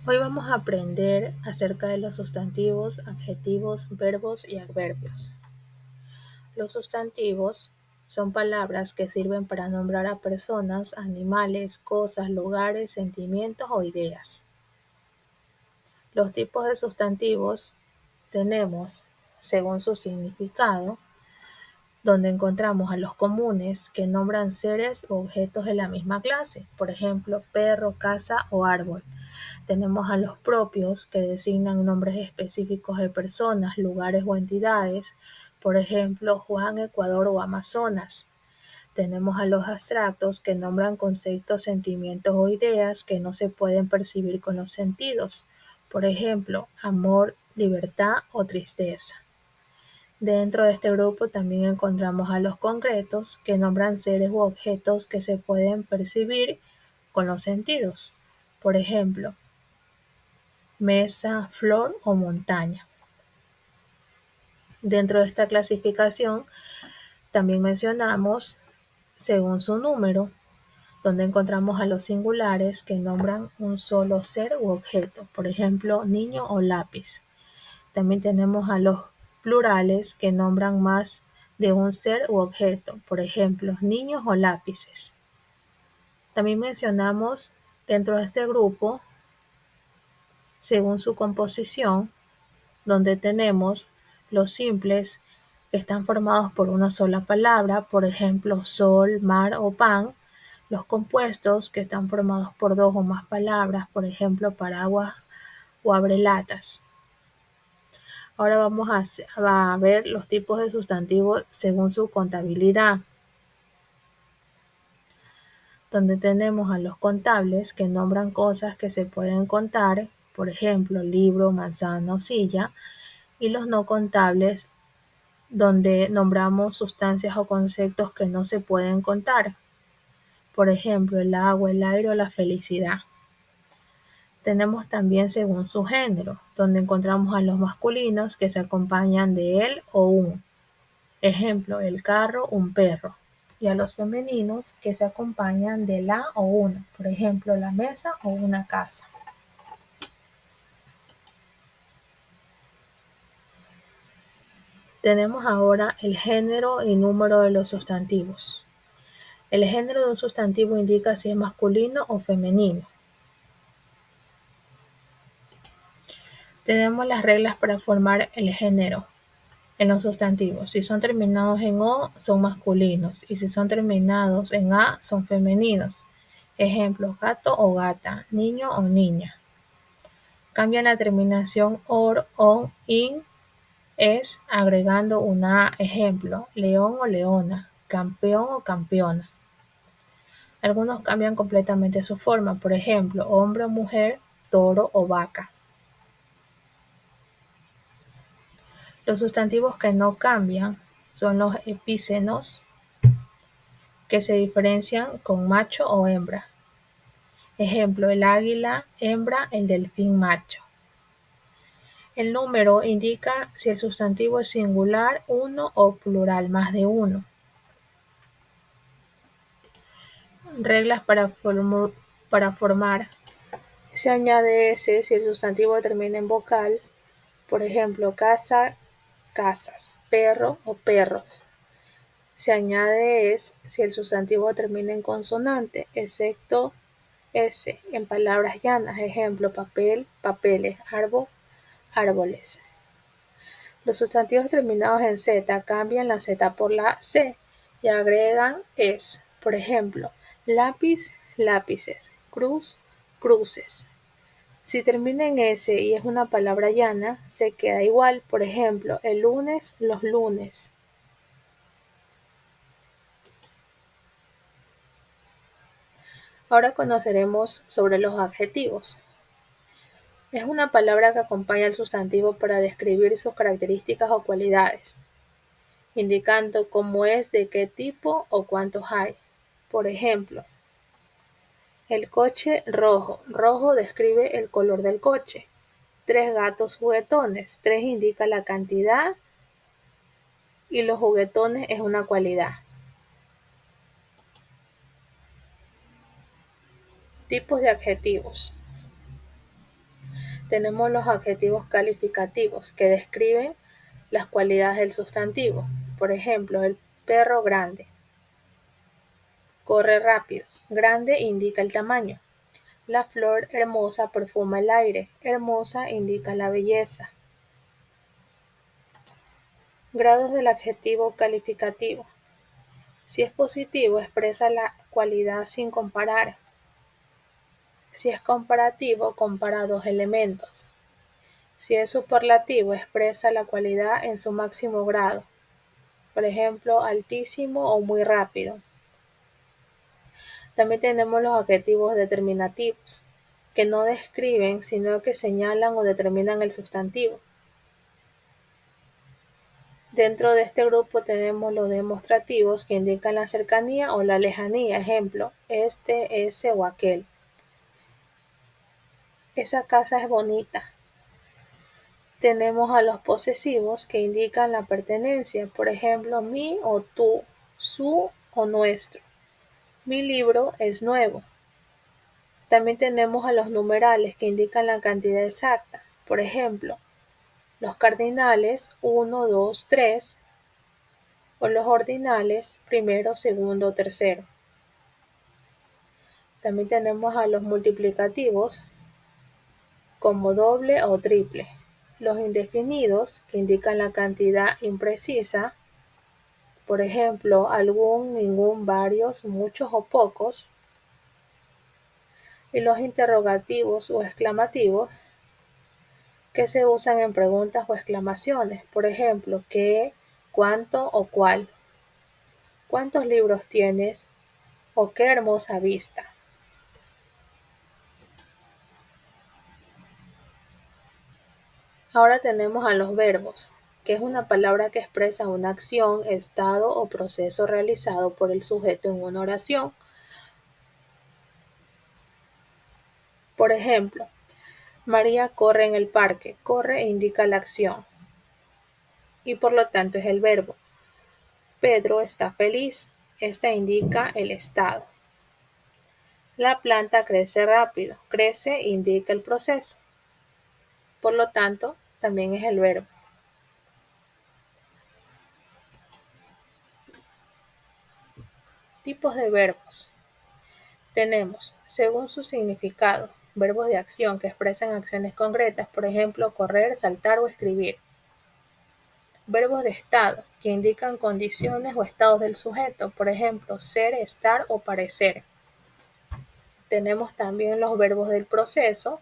Hoy vamos a aprender acerca de los sustantivos, adjetivos, verbos y adverbios. Los sustantivos son palabras que sirven para nombrar a personas, animales, cosas, lugares, sentimientos o ideas. Los tipos de sustantivos tenemos, según su significado, donde encontramos a los comunes que nombran seres o objetos de la misma clase, por ejemplo, perro, casa o árbol. Tenemos a los propios que designan nombres específicos de personas, lugares o entidades, por ejemplo, Juan, Ecuador o Amazonas. Tenemos a los abstractos que nombran conceptos, sentimientos o ideas que no se pueden percibir con los sentidos, por ejemplo, amor, libertad o tristeza. Dentro de este grupo también encontramos a los concretos que nombran seres u objetos que se pueden percibir con los sentidos, por ejemplo, mesa, flor o montaña. Dentro de esta clasificación también mencionamos según su número, donde encontramos a los singulares que nombran un solo ser u objeto, por ejemplo, niño o lápiz. También tenemos a los plurales que nombran más de un ser u objeto, por ejemplo, niños o lápices. También mencionamos dentro de este grupo, según su composición, donde tenemos los simples que están formados por una sola palabra, por ejemplo, sol, mar o pan, los compuestos que están formados por dos o más palabras, por ejemplo, paraguas o abrelatas. Ahora vamos a ver los tipos de sustantivos según su contabilidad, donde tenemos a los contables que nombran cosas que se pueden contar, por ejemplo, libro, manzana o silla, y los no contables donde nombramos sustancias o conceptos que no se pueden contar, por ejemplo, el agua, el aire o la felicidad. Tenemos también según su género, donde encontramos a los masculinos que se acompañan de él o un, ejemplo, el carro, un perro, y a los femeninos que se acompañan de la o una, por ejemplo, la mesa o una casa. Tenemos ahora el género y número de los sustantivos. El género de un sustantivo indica si es masculino o femenino. Tenemos las reglas para formar el género en los sustantivos. Si son terminados en O, son masculinos, y si son terminados en A, son femeninos. Ejemplos, gato o gata, niño o niña. Cambian la terminación OR, ON, IN, ES, agregando una A. Ejemplo, león o leona, campeón o campeona. Algunos cambian completamente su forma, por ejemplo, hombre o mujer, toro o vaca. Los sustantivos que no cambian son los epícenos, que se diferencian con macho o hembra. Ejemplo, el águila hembra, el delfín macho. El número indica si el sustantivo es singular, uno o plural, más de uno. Reglas para formar. Se añade S si el sustantivo termina en vocal, por ejemplo, casa, casas, perro o perros. Se añade es si el sustantivo termina en consonante, excepto S en palabras llanas, ejemplo, papel, papeles, árbol, árboles. Los sustantivos terminados en Z cambian la Z por la C y agregan es, por ejemplo, lápiz, lápices, cruz, cruces. Si termina en S y es una palabra llana, se queda igual, por ejemplo, el lunes, los lunes. Ahora conoceremos sobre los adjetivos. Es una palabra que acompaña al sustantivo para describir sus características o cualidades, indicando cómo es, de qué tipo o cuántos hay. Por ejemplo, el coche rojo. Rojo describe el color del coche. 3 gatos juguetones. 3 indica la cantidad y los juguetones es una cualidad. Tipos de adjetivos. Tenemos los adjetivos calificativos que describen las cualidades del sustantivo. Por ejemplo, el perro grande. Corre rápido. Grande indica el tamaño. La flor hermosa perfuma el aire. Hermosa indica la belleza. Grados del adjetivo calificativo. Si es positivo, expresa la cualidad sin comparar. Si es comparativo, compara dos elementos. Si es superlativo, expresa la cualidad en su máximo grado. Por ejemplo, altísimo o muy rápido. También tenemos los adjetivos determinativos, que no describen, sino que señalan o determinan el sustantivo. Dentro de este grupo tenemos los demostrativos que indican la cercanía o la lejanía. Ejemplo, este, ese o aquel. Esa casa es bonita. Tenemos a los posesivos que indican la pertenencia. Por ejemplo, mi o tú, su o nuestro. Mi libro es nuevo. También tenemos a los numerales que indican la cantidad exacta. Por ejemplo, los cardinales 1, 2, 3 o los ordinales primero, segundo, tercero. También tenemos a los multiplicativos como doble o triple. Los indefinidos que indican la cantidad imprecisa. Por ejemplo, algún, ningún, varios, muchos o pocos. Y los interrogativos o exclamativos que se usan en preguntas o exclamaciones. Por ejemplo, ¿qué, cuánto o cuál? ¿Cuántos libros tienes? O qué hermosa vista. Ahora tenemos a los verbos, que es una palabra que expresa una acción, estado o proceso realizado por el sujeto en una oración. Por ejemplo, María corre en el parque. Corre indica la acción y por lo tanto es el verbo. Pedro está feliz. Esta indica el estado. La planta crece rápido. Crece indica el proceso. Por lo tanto, también es el verbo. Tipos de verbos. Tenemos, según su significado, verbos de acción que expresan acciones concretas, por ejemplo, correr, saltar o escribir. Verbos de estado, que indican condiciones o estados del sujeto, por ejemplo, ser, estar o parecer. Tenemos también los verbos del proceso,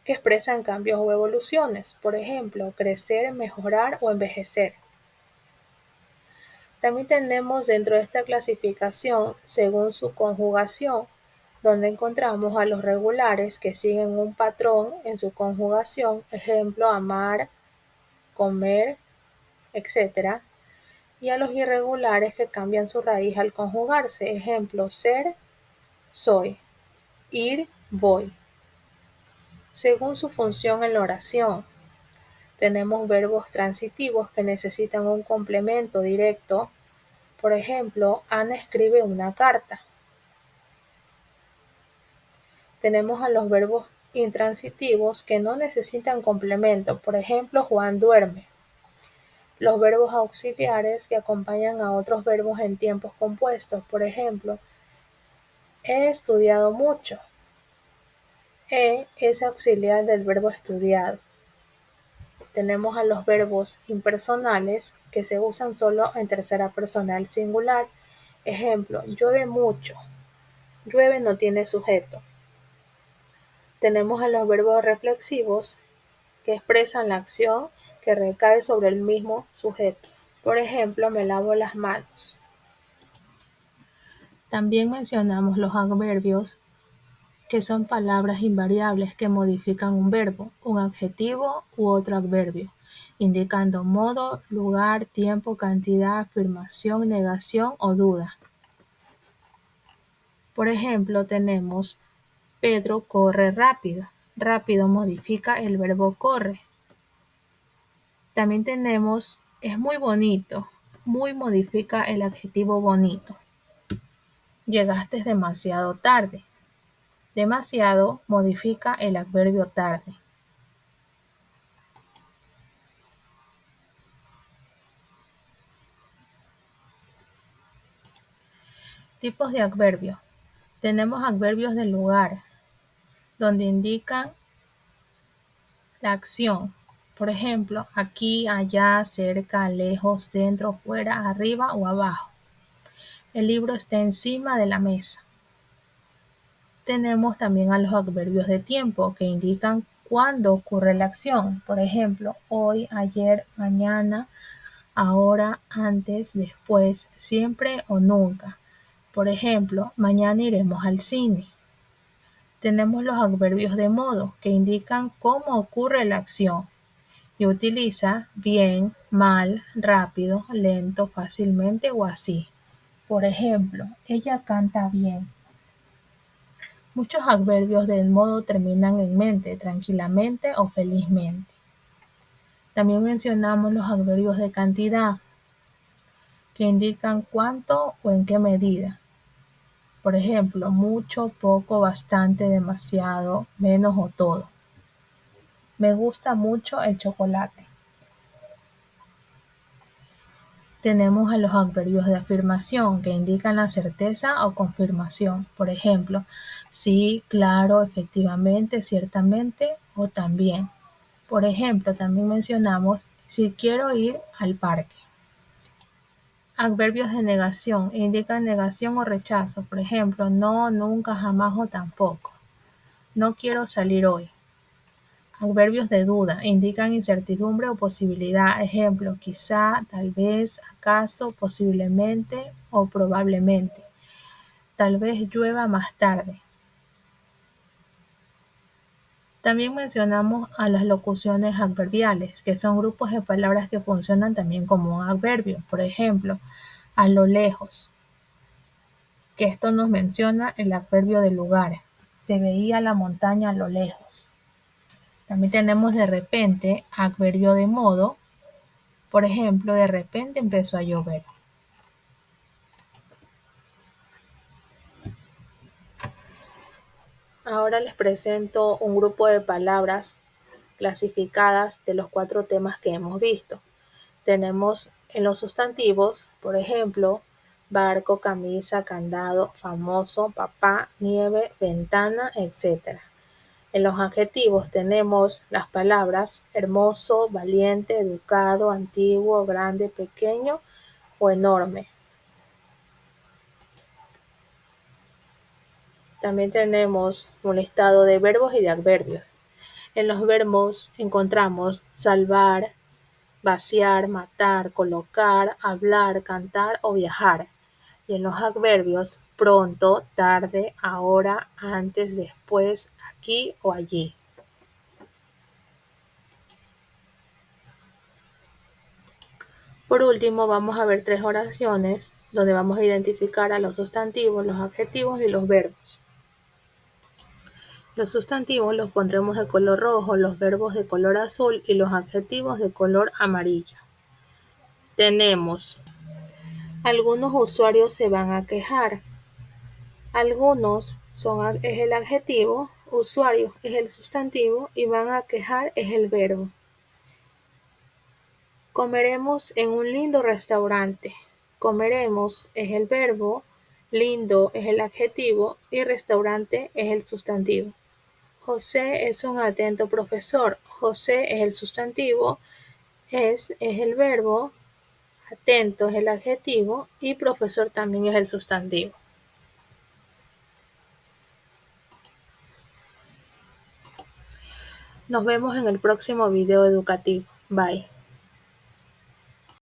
que expresan cambios o evoluciones, por ejemplo, crecer, mejorar o envejecer. También tenemos dentro de esta clasificación, según su conjugación, donde encontramos a los regulares que siguen un patrón en su conjugación, ejemplo, amar, comer, etc. Y a los irregulares que cambian su raíz al conjugarse, ejemplo, ser, soy, ir, voy. Según su función en la oración, tenemos verbos transitivos que necesitan un complemento directo. Por ejemplo, Ana escribe una carta. Tenemos a los verbos intransitivos que no necesitan complemento. Por ejemplo, Juan duerme. Los verbos auxiliares que acompañan a otros verbos en tiempos compuestos. Por ejemplo, he estudiado mucho. Es auxiliar del verbo estudiado. Tenemos a los verbos impersonales que se usan solo en tercera persona del singular. Ejemplo, llueve mucho. Llueve no tiene sujeto. Tenemos a los verbos reflexivos que expresan la acción que recae sobre el mismo sujeto. Por ejemplo, me lavo las manos. También mencionamos los adverbios, que son palabras invariables que modifican un verbo, un adjetivo u otro adverbio, indicando modo, lugar, tiempo, cantidad, afirmación, negación o duda. Por ejemplo, tenemos Pedro corre rápido. Rápido modifica el verbo corre. También tenemos es muy bonito. Muy modifica el adjetivo bonito. Llegaste demasiado tarde. Demasiado modifica el adverbio tarde. Tipos de adverbios. Tenemos adverbios de lugar, donde indican la acción. Por ejemplo, aquí, allá, cerca, lejos, dentro, fuera, arriba o abajo. El libro está encima de la mesa. Tenemos también a los adverbios de tiempo, que indican cuándo ocurre la acción. Por ejemplo, hoy, ayer, mañana, ahora, antes, después, siempre o nunca. Por ejemplo, mañana iremos al cine. Tenemos los adverbios de modo, que indican cómo ocurre la acción y utiliza bien, mal, rápido, lento, fácilmente o así. Por ejemplo, ella canta bien. Muchos adverbios del modo terminan en mente, tranquilamente o felizmente. También mencionamos los adverbios de cantidad, que indican cuánto o en qué medida. Por ejemplo, mucho, poco, bastante, demasiado, menos o todo. Me gusta mucho el chocolate. Tenemos a los adverbios de afirmación, que indican la certeza o confirmación. Por ejemplo, sí, claro, efectivamente, ciertamente o también. Por ejemplo, también mencionamos si quiero ir al parque. Adverbios de negación indican negación o rechazo. Por ejemplo, no, nunca, jamás o tampoco. No quiero salir hoy. Adverbios de duda indican incertidumbre o posibilidad. Ejemplo, quizá, tal vez, acaso, posiblemente o probablemente. Tal vez llueva más tarde. También mencionamos a las locuciones adverbiales, que son grupos de palabras que funcionan también como un adverbio. Por ejemplo, a lo lejos, que esto nos menciona el adverbio de lugar. Se veía la montaña a lo lejos. También tenemos de repente, adverbio de modo. Por ejemplo, de repente empezó a llover. Ahora les presento un grupo de palabras clasificadas de los 4 temas que hemos visto. Tenemos en los sustantivos, por ejemplo, barco, camisa, candado, famoso, papá, nieve, ventana, etc. En los adjetivos tenemos las palabras hermoso, valiente, educado, antiguo, grande, pequeño o enorme. También tenemos un listado de verbos y de adverbios. En los verbos encontramos salvar, vaciar, matar, colocar, hablar, cantar o viajar. Y en los adverbios pronto, tarde, ahora, antes, después, aquí o allí. Por último, vamos a ver 3 oraciones donde vamos a identificar a los sustantivos, los adjetivos y los verbos. Los sustantivos los pondremos de color rojo, los verbos de color azul y los adjetivos de color amarillo. Tenemos: algunos usuarios se van a quejar. Algunos es el adjetivo, usuarios es el sustantivo y van a quejar es el verbo. Comeremos en un lindo restaurante. Comeremos es el verbo, lindo es el adjetivo y restaurante es el sustantivo. José es un atento profesor. José es el sustantivo, es el verbo, atento es el adjetivo y profesor también es el sustantivo. Nos vemos en el próximo video educativo. Bye.